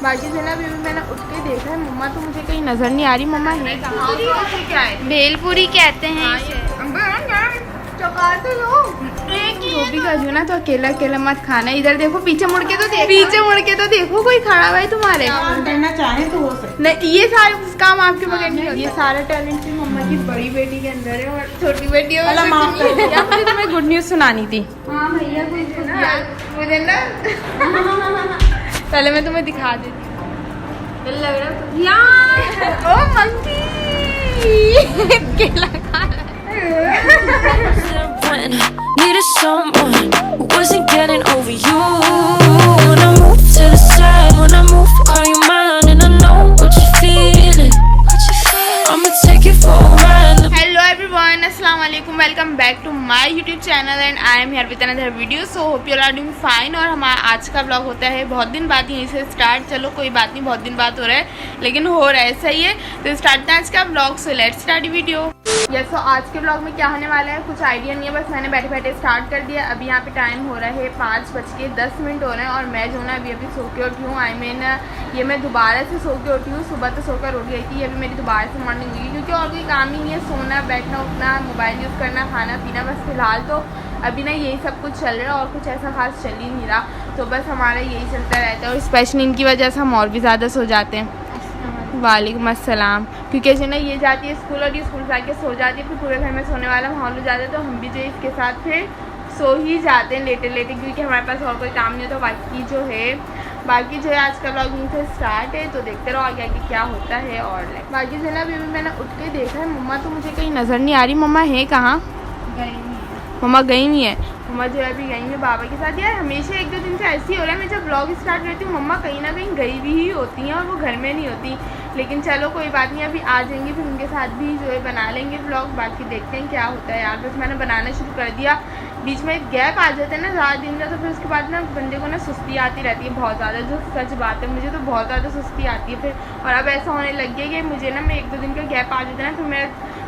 बाकी से ना अभी मैंने उठ के देखा है, मम्मा तो मुझे कहीं नजर नहीं आ रही। मम्मा है कहाँ? क्या है? भेलपुरी कहते हैं इसे। गोभी का जो ना तो अकेला अकेला मत खाना। इधर देखो, पीछे मुड़ के तो देखो, पीछे मुड़ के तो देखो, कोई खड़ा हुआ है तुम्हारे। करना चाहे तो हो सकता नहीं, ये सारे काम आपके बगैर नहीं होते। ये सारा टैलेंट सिर्फ मम्मा की बड़ी बेटी के अंदर है और छोटी बेटी है। या मुझे तुम्हें गुड न्यूज सुनानी थी। हाँ भैया मुझे ना पहले मैं तुम्हें दिखा देती हूँ। लग रहा ओ मंकी केला खा रहा when I needed someone who wasn't getting over you. When I move to the side, when I move, call you mine, and I know what you're feeling. I'ma take you for a ride. Hello everyone, अस्सलाम वालेकुम, welcome back to my YouTube channel and I am here with another video. So hope you are doing fine. और हमारा आज का blog होता है बहुत दिन बाद यहीं से स्टार्ट। चलो कोई बात नहीं, बहुत दिन बाद हो रहा है लेकिन हो रहा है, सही है। तो स्टार्ट है आज का blog. So let's start video. Yes, तो आज के ब्लॉग में क्या होने वाला है कुछ आइडिया नहीं है, बस मैंने बैठे बैठे स्टार्ट कर दिया। अभी यहाँ पे टाइम हो रहा है 5:10 हो रहे हैं और मैं जो ना अभी सो के उठी हूँ। ये मैं दोबारा से सो के उठी हूँ। सुबह तो सोकर उठ गई थी, अभी मेरी दोबारा से मॉर्निंग हुई क्योंकि और कोई काम ही नहीं है। सोना, बैठना, उठना, मोबाइल यूज़ करना, खाना पीना, बस फिलहाल तो अभी ना यही सब कुछ चल रहा है और कुछ ऐसा खास चल ही नहीं रहा। तो बस हमारा यही चलता रहता है और स्पेशली इनकी वजह से हम और भी ज़्यादा सो जाते हैं। वालेकुम अस्सलाम। क्योंकि जो ना ये जाती है स्कूल और ये स्कूल से आके सो जाती है, फिर पूरे घर में सोने वाला माहौल हो जाता है। तो हम भी जो इसके साथ फिर सो ही जाते हैं लेटे लेटे, क्योंकि हमारे पास और कोई काम नहीं होता। बाकी जो है आज का ब्लॉग यहीं से स्टार्ट है, तो देखते रहो आगे आगे क्या होता है। और बाकी जो ना अभी मैंने उठ के देखा है, मम्मा तो मुझे कहीं नज़र नहीं आ रही। मम्मा है कहाँ? मम्मा गई हुई है। मम्मा जो है अभी गई है बाबा के साथ। यार हमेशा 1-2 दिन से ऐसे ही हो रहा है, मैं जब ब्लॉग स्टार्ट करती हूँ मम्मा कहीं ना कहीं गई भी ही होती हैं और वो घर में नहीं होती। लेकिन चलो कोई बात नहीं, अभी आ जाएंगे फिर उनके साथ भी जो है बना लेंगे ब्लॉग। बाकी देखते हैं क्या होता है। यार बस मैंने बनाना शुरू कर दिया, बीच में गैप आ जाता है ना ज़्यादा दिन का, तो फिर उसके बाद ना बंदे को ना सुस्ती आती रहती है बहुत ज़्यादा। जो सच बात है, मुझे तो बहुत ज़्यादा सुस्ती आती है फिर। और अब ऐसा होने लग गया कि मुझे ना मैं 1-2 दिन का गैप आ जाता है ना, फिर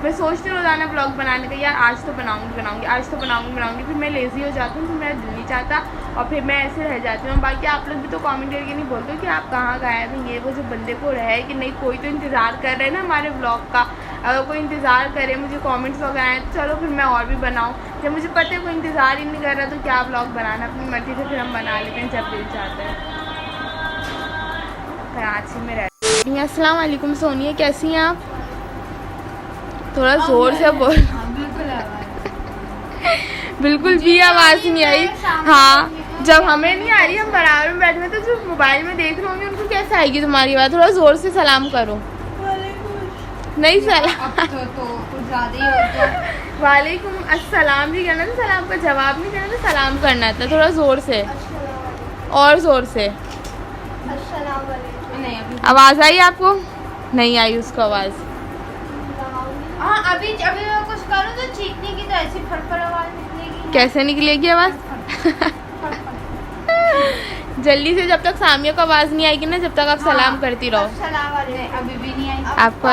मैं सोचती हूँ रोज़ाना ब्लॉग बनाने का, यार आज तो बनाऊँगी, आज तो बनाऊँगी। फिर मैं लेज़ी हो जाती हूँ, फिर मेरा दिल नहीं चाहता और फिर मैं ऐसे रह जाती हूँ। बाकी आप लोग भी तो कमेंट करके नहीं बोलते हो कि आप कहाँ गायब हैं, ये वो जो बंदे को रहे कि नहीं। कोई तो इंतज़ार कर रहे हैं ना हमारे ब्लॉग का। अगर कोई इंतज़ार करे, मुझे कमेंट्स वगैरह आए तो चलो फिर मैं और भी बनाऊँ। जब मुझे पता है कोई इंतज़ार ही नहीं कर रहा तो क्या ब्लॉग बनाना, अपनी मर्ज़ी से फिर हम बना लेते हैं जब दिल चाहता है। कराची में रहती हैं। अस्सलाम वालेकुम सोनिया, कैसी हैं आप? थोड़ा ज़ोर से बोल। बिल्कुल भी आवाज़ नहीं आई। हाँ, जब हमें नहीं आ रही, हम बराबर में बैठे हैं, तो जो मोबाइल में देख रहे होंगे उनको कैसे आएगी तुम्हारी आवाज़? थोड़ा ज़ोर से सलाम करो। नहीं सलाम तो कुछ ज़्यादा ही होता। वालेकुम अस्सलाम भी करना था, सलाम का जवाब नहीं देना था, सलाम करना था। थोड़ा ज़ोर से और ज़ोर से। आवाज़ आई आपको? नहीं आई उसको आवाज़। हाँ, अभी मैं कुछ करूँ तो चीखने की तो ऐसी फड़फड़ आवाज़ निकलेगी। कैसे निकलेगी आवाज़? जल्दी से, जब तक सामिया को आवाज़ नहीं आएगी ना, जब तक आप सलाम करती रहो। अभी भी नहीं आई आपको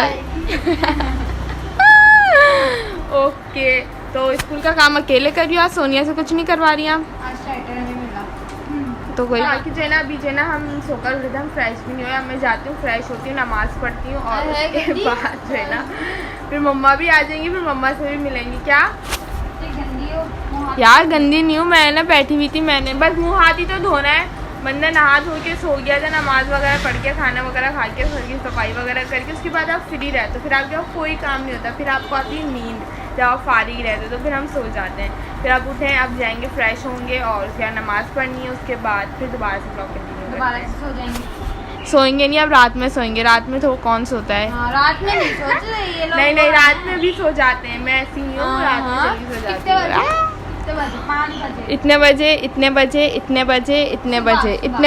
ओके। तो स्कूल का काम अकेले कर रही हो? सोनिया से कुछ नहीं करवा रही आप? तो कोई बाकी जो है ना, अभी जो है ना हम सोकर उठे थे, हम फ्रेश भी नहीं हुए। मैं जाती हूँ, फ्रेश होती हूँ, नमाज़ पढ़ती हूँ और उसके बाद जो है ना फिर मम्मा भी आ जाएंगी, फिर मम्मा से भी मिलेंगी। क्या यार गंदी नहीं हूँ मैं, ना बैठी हुई थी, मैंने बस मुँह हाथ ही तो धोना है। बंदा नहा धो के सो गया था, नमाज़ वगैरह पढ़ के, खाना वगैरह खा के, घर की सफाई वगैरह करके, उसके बाद आप फ्री रहते हो। फिर आपके पास कोई काम नहीं होता, फिर आपको आती है नींद। जब आप फारिग रहते हो तो फिर हम सो जाते हैं। फिर आप उठें, अब जाएंगे, फ्रेश होंगे और उसके बाद नमाज़ पढ़नी है। उसके बाद फिर दोबारा से ब्लॉग कंटिन्यू दोबारा से सो जाएंगे। सोएंगे नहीं, अब रात में सोएंगे। रात में तो कौन सोता है? हाँ, रात में नहीं सोते ये लोग। नहीं, रात में भी सो जाते हैं। मैं ऐसी ही हूँ, रात में जल्दी सो जाती हूँ। इतने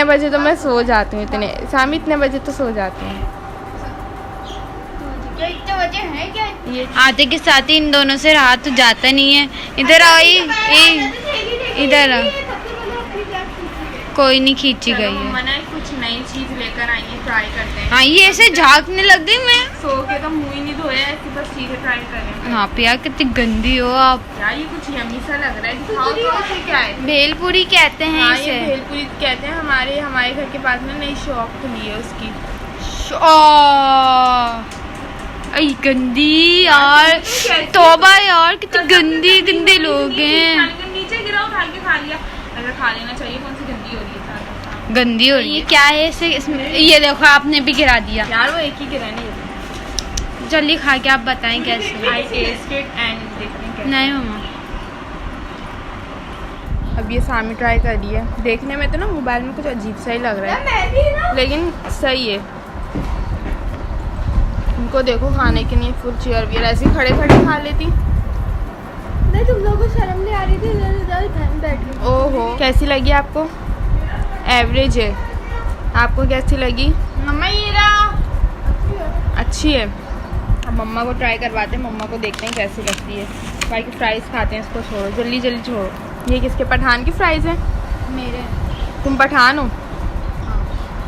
बजे तो मैं सो जाती हूँ। इतने बजे तो सो जाती हूँ। इतने बजे हैं क्या? ये आते के साथ ही इन दोनों से रात तो जाता नहीं है। इधर आओ, इधर आओ। कोई नहीं, खींची गई है। मैंने कुछ नई चीज़ लेकर लेकर आई है, ट्राई करते हैं। हाँ ये ऐसे झांकने लग गई मैं। सो के तो मुंह ही नहीं धोया, ऐसी बस चीजें ट्राई करें। हाँ पे यार कितनी गंदी हो आप। यार ये कुछ यम्मी सा लग रहा है, दिखाओ तो इसे क्या है। भेलपुरी कहते हैं हाँ ये इसे। भेलपुरी कहते हैं। हमारे घर के पास में नई शॉप खुली है उसकी। आई गंदी यार, तौबा यार कितने गंदे गंदे लोग हैं। नीचे गिरा उठा के खा लिया, ऐसा खा लेना चाहिए। कौन सी गंदी हो रही है साथ। गंदी हो रही है क्या है इसे इसमें? ये देखो आपने भी गिरा दिया यार, वो एक ही गिरानी है। जल्दी खा के आप बताएं कैसे। आई टेस्टेड एंड देखते हैं कैसे। नहीं मम्मा अब ये सामी ट्राई कर रही है। देखने में तो ना मोबाइल में कुछ अजीब सा ही लग रहा है, लेकिन सही है। इनको देखो खाने के लिए फुल चेयर भी, ऐसे ही खड़े खड़े खा लेती। नहीं तुम लोगों को शर्म नहीं आ रही थी? इधर बैठी। ओहो, कैसी लगी आपको? एवरेज है। आपको कैसी लगी? मम्मा ये रहा। अच्छी है। अब मम्मा को ट्राई करवाते हैं, मम्मा को देखते हैं कैसी लगती है। बाकी फ्राइज खाते हैं, इसको छोड़ो, जल्दी जल्दी छोड़ो। ये किसके? पठान की फ्राइज है। मेरे तुम पठान हो?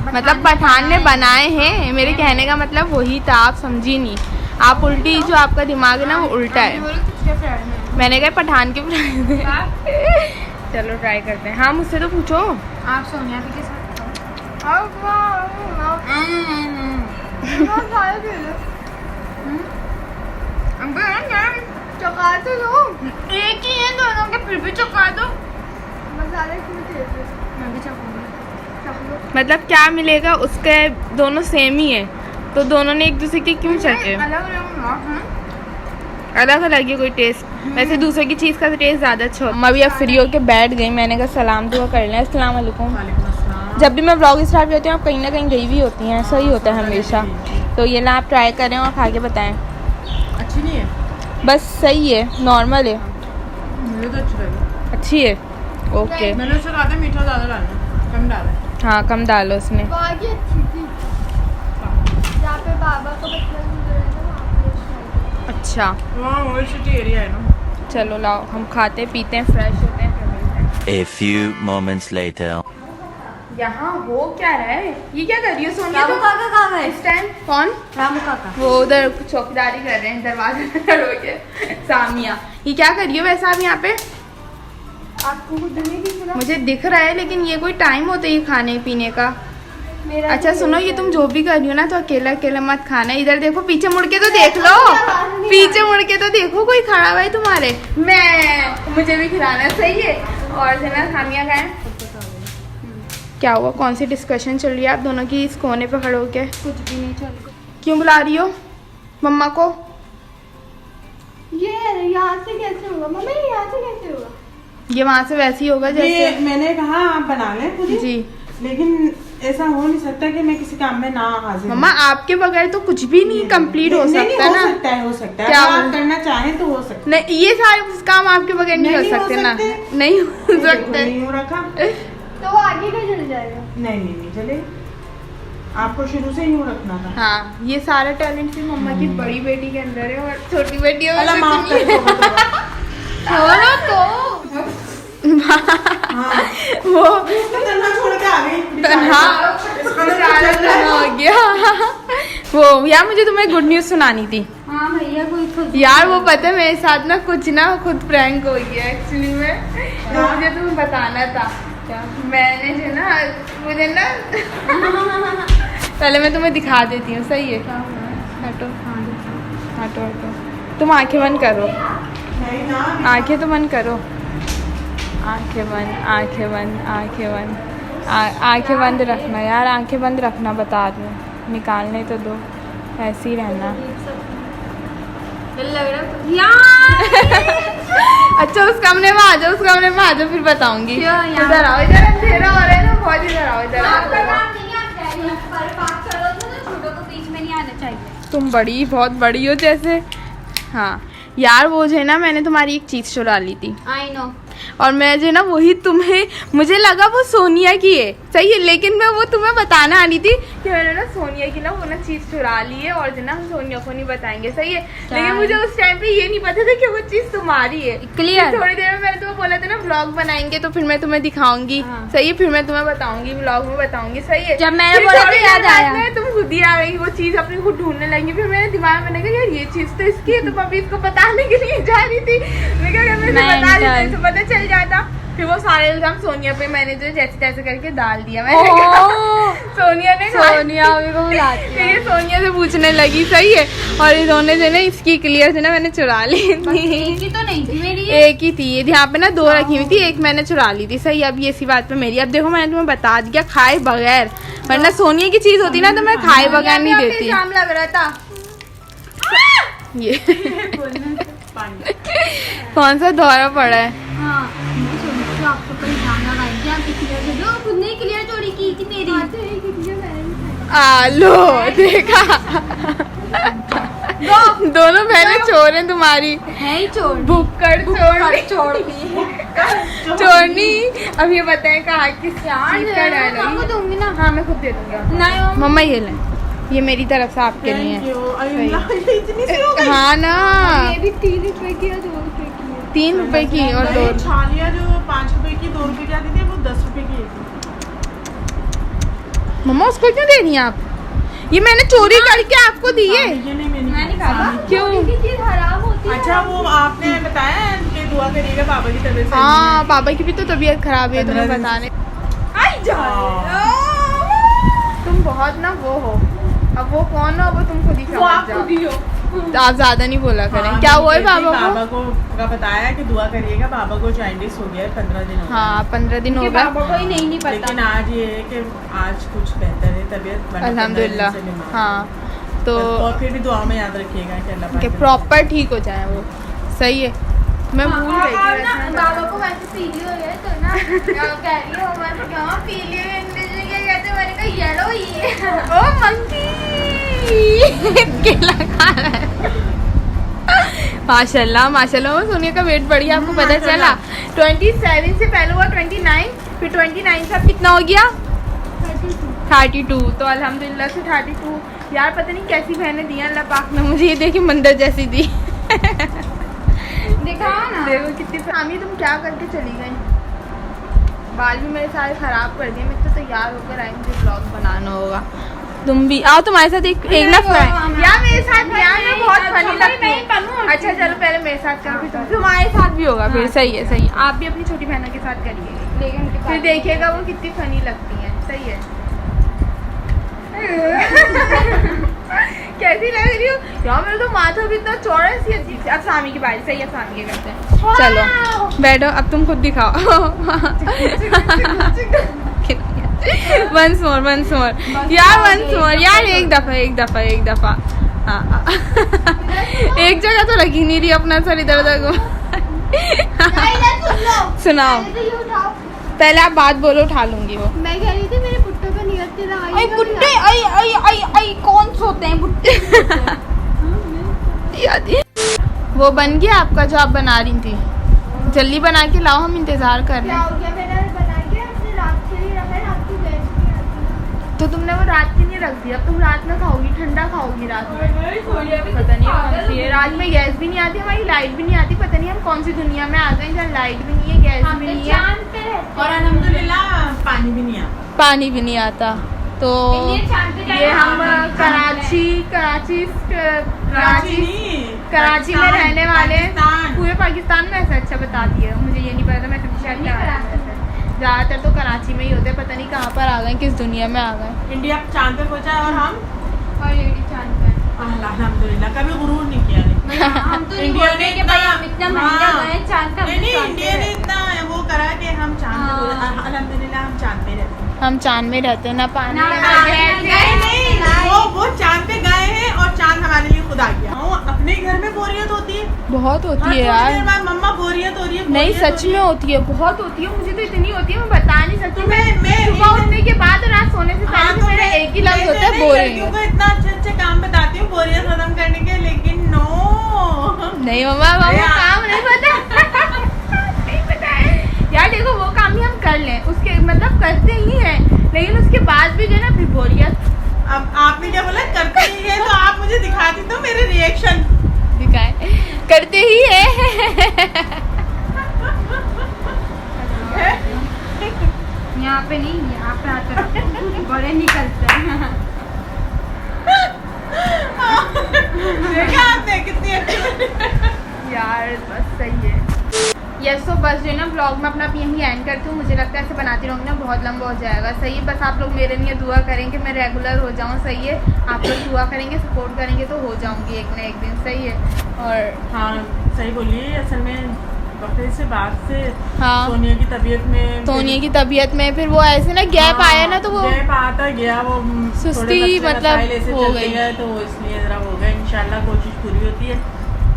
मतलब पठान ने बनाए हैं, मेरे कहने का मतलब वही था, आप समझी नहीं। आप उल्टी, जो आपका दिमाग है ना वो उल्टा है। मैंने कहा पठान की फ्राइज है। चलो ट्राई करते हैं। हाँ मुझसे तो पूछो। आप सोनिया भी के साथ चका तो दो, एक ही है दोनों के, फिर भी चका दो। मसाले मैं भी चखाऊंगी। मतलब क्या मिलेगा उसके? दोनों सेम ही है, तो दोनों ने एक दूसरे के क्यों चखे? अलग अलग है कोई टेस्ट। वैसे दूसरे की चीज़ का तो टेस्ट ज़्यादा अच्छा होता है। मैं भी अब फ्री होके बैठ गई, मैंने कहा सलाम दुआ कर लें। अस्सलाम वालेकुम। जब भी मैं ब्लॉग स्टार्ट करती हूँ आप कहीं ना कहीं गई भी होती हैं, ऐसा ही होता है हमेशा। तो ये ना आप ट्राई करें और खा के बताएं। अच्छी नहीं है? बस सही है, नॉर्मल है। मुझे तो अच्छी लगी। अच्छी है, ओके। मैंने उससे कहा था मीठा ज़्यादा डालना, कम डाला। हाँ कम डालो उसमें। बाकी अच्छी थी। जहाँ पे बाबा को बचपन में गए थे वहाँ पे। अच्छा वहाँ ओल्ड सिटी एरिया है ना। चलो लाओ, हम खाते पीते हैं, फ्रेश होते हैं, फिर मिलते हैं। A few moments later. यहाँ हो क्या रहा है? ये क्या कर रही हो सोनिया? रामू काका कहाँ है? इस टाइम कौन? रामू काका वो उधर चौकीदारी कर रहे हैं, दरवाजे पे खड़े होके। सामिया, ये क्या कर रही हो वैसे आप यहाँ पे? आपको कुछ नहीं दिख रहा? मुझे दिख रहा है, लेकिन ये कोई टाइम होता है ये खाने पीने का? मेरा अच्छा भी सुनो, यही ये है। तुम जो भी कर रही हो ना तो अकेला अकेला मत खाना। इधर देखो, पीछे मुड़ के तो देख लो, पीछे मुड़ के तो देखो, कोई खड़ा हुआ है तुम्हारे। मैं मुझे भी खिलाना, सही है। और जो ना खामिया खाएं। क्या हुआ? कौन सी डिस्कशन चल रही है आप दोनों की इस कोने पे खड़े होके? कुछ भी नहीं चल रहा। क्यों बुला रही हो मम्मा को? ये यहाँ से कैसे होगा मम्मी? यहाँ से कैसे होगा? ये वहाँ से वैसे ही होगा ये जैसे। मैंने कहा आप बना लें खुद ही, जी लेकिन ऐसा हो नहीं सकता कि मैं किसी काम में ना हाजिर मम्मा, आपके बगैर तो कुछ भी नहीं कंप्लीट हो सकता ना। हो सकता है। क्या अगर हो- आप करना चाहें तो हो सकता है। नहीं, ये सारे काम आपके बगैर नहीं हो सकते ना। नहीं हो सकते। नहीं हो रखा। तो वो आगे का चल जाएगा। नहीं नहीं नहीं चले, आपको शुरू से यूं रखना था। हाँ, ये सारा टैलेंट सिर्फ मम्मा की बड़ी बेटी के अंदर है और छोटी बेटी अल्लाह माफ कर दो। छोड़ो तो। हाँ वो उसको तन्हा छोड़ के आ गई। तन्हा हो गया। वो यार, मुझे तुम्हें गुड न्यूज सुनानी थी। हाँ भैया कोई खुद यार वो पता है मेरे साथ ना कुछ ना खुद प्रैंक हो गया एक्चुअली में, तो मुझे तुम्हें बताना था। मैंने जो ना, मुझे ना पहले मैं तुम्हें दिखा देती हूँ, सही है? हटो हटो हटो, तुम आंखें बंद करो, नहीं ना, आंखें तो बंद करो, आंखें बंद, आंखें बंद, आंखें बंद, आंखें बंद रखना यार, आंखें बंद रखना, बता दूँ, निकालने तो दो, ऐसे ही रहना। लग रहा अच्छा उस कमरे में आ जाओ, उस कमरे में आ जाओ, फिर बताऊंगी। क्यों यहाँ? इधर आओ, इधर अंधेरा हो रहा है ना बहुत, इधर आओ, इधर आपका आओ। काम नहीं है, पर बात करो तो छोटों को बीच में नहीं आना चाहिए। तुम बड़ी, बहुत बड़ी हो जैसे। हाँ यार, वो जो है ना, मैंने तुम्हारी एक चीज़ चुरा ली थी। I know. और मैं जो है ना वही तुम्हें, मुझे लगा वो सोनिया की है, सही है, लेकिन मैं वो तुम्हें बताना आ रही थी कि मैंने ना सोनिया की ना वो ना चीज़ चुरा ली है और जो ना हम सोनिया को नहीं बताएंगे, सही है। लेकिन मुझे उस टाइम पे ये नहीं पता था कि वो चीज़ तुम्हारी है। क्लियर। थोड़ी देर में मैंने तुम्हें बोला था ना व्लॉग बनाएंगे तो फिर मैं तुम्हें दिखाऊंगी, सही है, फिर मैं तुम्हें बताऊंगी, व्लॉग में बताऊंगी, सही है। जब मैंने फिर बोला थोड़ी तो याद देर बाद आया। में तुम खुद ही आ गई वो चीज़ अपनी खुद ढूंढने लगी। फिर मेरे दिमाग में मैंने कहा यार ये चीज़ तो इसकी है, तुम अभी इसको बताने के लिए जा रही थी। मैं क्या अगर मैं बता देती तो पता चल जाता। फिर वो सारे इल्जाम सोनिया पे मैंने जो जैसे तैसे करके डाल दिया। मैंने कहा सोनिया ने सोनिया अभी को बुलाती फिर ये सोनिया से पूछने लगी, सही है। और इन्होंने जो ना इसकी क्लियर से ना मैंने चुरा ली थी। है। तो नहीं थी मेरी। एक ही थी ये, यहाँ पे ना 2 रखी हुई थी, एक मैंने चुरा ली थी, सही। अब ये इसी बात पे मेरी, अब देखो मैंने तुम्हें बता दिया खाए बगैर, वरना सोनिया की चीज होती ना तो मैं खाए बगैर नहीं देती। शाम लग रहा था ये कौन सा दौरा पड़ा है? हाँ, मैं सोची थी आपको परेशान लगाएंगे, आप क्लियर दे दो, खुद ने क्लियर चोरी की थी मेरी। लो देखा दोनों बहनें चोर हैं तुम्हारी, है ही चोर। भुक्कड़ चोरनी। अब ये बताएं कहाँ किस चीज का डायलॉग? आपको दूंगी ना। हाँ मैं खुद दे दूंगी। नहीं मम्मा ये लें, ये मेरी तरफ से आपके लिए Thank है। you. अरे अल्लाह, ये इतनी सी हो गई। हाँ ना, ये भी 3 रुपए की और 2 रुपए की है। 3 रुपए की और 2। ये छालियाँ जो 5 रुपए की 2 रुपए की आती थी वो 10 रुपए की है। मम्मा उसको क्यों दे रही हैं आप? ये मैंने चोरी करके आपको दी है। ये नहीं मैंने मैं नहीं खाता। क्यों? चोरी की चीज हराम होती है। अच्छा वो आपने बताया कि दुआ करिएगा बाबा की तबीयत सही हाँ पापा की भी तो तबीयत खराब है, तुम्हें 15 दिन बताने। है। तुम बहुत ना वो हो, अब वो कौन हो वो तुम खुद ही वो समझ आप जाओ। खुद ही हो। आप ज्यादा नहीं बोला करें। हाँ, क्या हुआ है मैंने बाबा बाबा को? को बताया कि दुआ करिएगा, बाबा को जॉइंटिस हो गया है, 15 दिन हो गए। हाँ 15 दिन हो कि गया, बाबा को ही नहीं पता। लेकिन आज ये है कि आज कुछ बेहतर है तबीयत, वरना 15 दिन अल्हम्दुलिल्लाह। से बीमार। हाँ तो और फिर भी दुआ में याद रखिएगा कि अल्लाह कि पाक प्रॉपर ठीक हो जाए वो, सही है। मैं भूल गई थी और वैसे ना मैं बाबा को वैसे पीली हो गया तो ना क्या कह रही हो, मैं क्या पीली है इंग्लिश में क्या कहते हैं, मैंने कहा येलो ही है। ओ मंकी केला खा रहा है। माशाल्लाह माशाल्लाह। वो सोनिया का वेट बढ़ गया, आपको पता चला? 27 से पहले हुआ 29, फिर 29 से अब कितना हो गया? 32। तो अल्हम्दुलिल्लाह से 32। यार पता नहीं कैसी बहनें दी हैं अल्लाह पाक ने मुझे, ये देखिए मंदिर जैसी दी। दिखाओ ना। देखो कितनी फामी, तुम क्या करके चली गई? बाल भी मेरे सारे खराब कर दिए। मैं तो तैयार होकर आई, मुझे ब्लॉग बनाना होगा। तुम भी आओ, तुम्हारे साथ एक ना यार मेरे साथ यार मैं बहुत फनी लगती हूँ। अच्छा चलो पहले मेरे साथ करो, फिर तुम्हारे साथ भी होगा फिर। सही है सही है। आप भी अपनी छोटी बहनों के साथ करिए, लेकिन फिर देखिएगा वो कितनी फनी लगती है, सही है। कैसी लग रही हो यार? मेरा तो माथा भी इतना चौड़ा है, सी अजीब से। अब सामी की बारी, सही है, सामी के करते हैं। चलो बैठो, अब तुम खुद दिखाओ। वंस मोर यार, वंस मोर यार, एक दफा। हाँ एक जगह तो लगी नहीं रही, अपना सर इधर उधर घुमा। सुनाओ, पहले आप बात बोलो, उठा लूंगी वो। मैं कह रही थी मेरे पुट्टे पे नियत लगाई। आई बुट्टे, आई कौन सोते हैं बुट्टे? याद है? वो बन गया आपका जो आप बना रही थी? जल्दी बना के लाओ, हम इंतजार कर रहे क्या हैं। हो गया? मैंने बना के अपने रात के लिए रखा है, रात को गैस नहीं आती। तो तुमने वो रात के लिए रख दिया, अब तुम रात में खाओगी, ठंडा खाओगी रात में। पता नहीं कौन सी है, रात में गैस भी नहीं आती, हमारी लाइट भी नहीं आती। पता नहीं हम कौन सी दुनिया में आ गए जहाँ लाइट भी नहीं है, गैस भी नहीं है, चांद पे रहते और हैं। अल्हम्दुलिल्लाह पानी भी नहीं आता। पानी भी नहीं आता। तो इंडियन चांद पे ये हम कराची कराची में रहने वाले हैं। पाकिस्तान। पूरे पाकिस्तान में ऐसा? अच्छा बता दिया, मुझे ये नहीं पता था, मैं तो शायद ज़्यादातर तो कराची में ही होते हैं। पता नहीं कहाँ पर आ गए, किस दुनिया में आ गए। इंडिया चांद पे पहुंचा और हम ऑलरेडी चांद पे हैं। अल्हम्दुलिल्लाह कभी गुरूर नहीं किया नहीं। हम तो नहीं बोल रहे कि भाई हम इतना महंगा गए चांद का। नहीं इंडिया ने इतना वो करा कि हम चांद पे, अल्हम्दुलिल्लाह हम चांद पे रहते हैं। हम चांद में रहते हैं ना, पानी ना में पानी नहीं वो चांद पे गए हैं और चांद हमारे लिए खुद आ गया। अपने घर में बोरियत होती है, बहुत होती है थोड़ी यार। देर बाद मम्मा बोरियत हो रही है, नहीं बोरियत सच हो रही में है। होती है, बहुत होती है। मुझे तो इतनी होती है मैं बता नहीं सकती। मैं सुबह उठने के बाद और रात सोने से हाँ, पहले तो मेरा मैं- एक ही लफ्ज होता है, मैं बोरिंग। लड़कियों को इतना अच्छे काम बताती हूँ बोरियत खत्म करने के, लेकिन नो नहीं मम्मा यार। काम नहीं पता। नहीं पता है। यार देखो वो काम भी हम कर लें, उसके मतलब करते ही हैं, लेकिन उसके बाद भी जो है ना फिर बोरियत। अब आपने क्या बोला, करते ही है, तो आप मुझे दिखाती तो मेरे रिएक्शन दिखाए, करते ही है। यहाँ पे नहीं, यहाँ पे आते रहो, बड़े निकलते हैं। देखा आपने कितनी अच्छी यार बस सही है। यस तो बस जो है ना ब्लॉग में अपना यहीं एंड करती हूँ। मुझे लगता है ऐसे बनाती रहूँगी ना बहुत लंबा हो जाएगा। सही है, बस आप लोग मेरे लिए दुआ करेंगे मैं रेगुलर हो जाऊँ। सही है, आप लोग दुआ करेंगे सपोर्ट करेंगे तो हो जाऊँगी एक ना एक दिन। सही है। और हाँ सही बोलिए, असल में बकरे से बाद से हाँ सोनिया की तबीयत में सोनिया की तबीयत में फिर वो ऐसे ना गैप आया ना, तो वो गैप आता गया, वो सुस्ती मतलब हो गई है, तो इसलिए जरा हो गया। इंशाल्लाह कोशिश पूरी होती है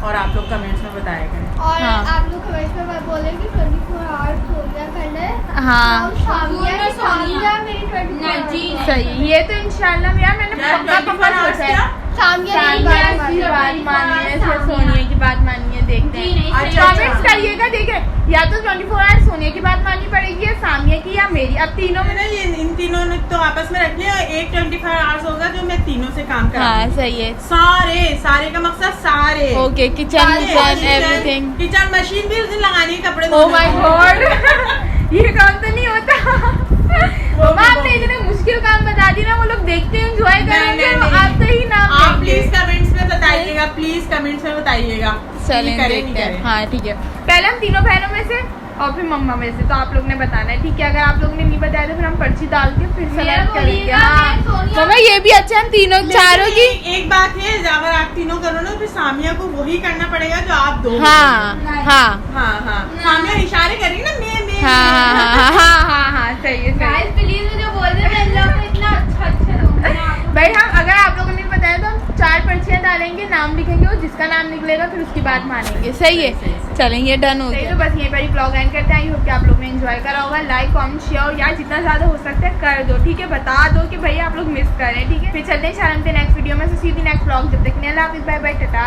और आप लोग कमेंट्स में बताया करें। और हाँ। आप लोग कमेंट्स में बोले कि 24 आवर्स सोनिया करना है। हाँ सामिया मेरी 24 जी सही। ये तो इंशाल्लाह यार मैंने पक्का सोचा है। सामिया की बात मानिए है, सोनिया की बात मानिए, देखते हैं कमेंट्स करिएगा। देखिए या तो 24 आवर्स सोनिया की बात माननी पड़ेगी या सामिया की या मेरी। अब तीनों में ये इन तीनों ने तो आपस में रख लिया, और एक 24 आवर्स होगा जो मैं तीनों से काम करूंगी। हाँ सही है। सारे का मकसद सारे। Okay kitchen everything. Kitchen machine भी उस दिन लगानी, कपड़े ओह माय गॉड, ये काम तो नहीं होता। आपने इतने मुश्किल काम बता दी ना, वो लोग देखते हैं एंजॉय करेंगे। आप तो ही नाम आप प्लीज कमेंट्स में बताइएगा, प्लीज कमेंट्स में बताइएगा। चलें देखते हैं। हाँ ठीक है, पहले हम तीनों बहनों में से और फिर मम्मा में से, तो आप लोग ने बताना है ठीक है। अगर आप लोगों ने नहीं बताया तो फिर हम पर्ची डाल के फिर सेलेक्ट करेंगे। हाँ मम्मा ये भी अच्छा है, तीनों चारों की। एक बात है, अगर आप तीनों करो ना फिर सामिया को वही करना पड़ेगा जो आप दो। हाँ हाँ हाँ सामिया इशारे करेगी ना, मैं हाँ सही है सही। प्लीज मुझे बोल दे, मैं अल्लाह को इतना अच्छा दूंगा। भाई हम अगर आप लोगों ने बताया तो हम 4 पर्चियाँ डालेंगे, नाम लिखेंगे और जिसका नाम निकलेगा फिर उसकी बात मानेंगे। सही है, चलेंगे डन हो गया। तो बस यहीं पर ही ब्लॉग एंड करते हैं। आई होप कि आप लोग ने एंजॉय करा होगा। लाइक कमेंट शेयर यार जितना ज़्यादा हो सकता है कर दो, ठीक है। बता दो कि भैया आप लोग मिस कर रहे हैं, ठीक है। फिर चलते हैं शाम के नेक्स्ट वीडियो में। सीधी नेक्स्ट ब्लॉग, जब तक अल्लाह हाफिज़, बाय बाय, टाटा।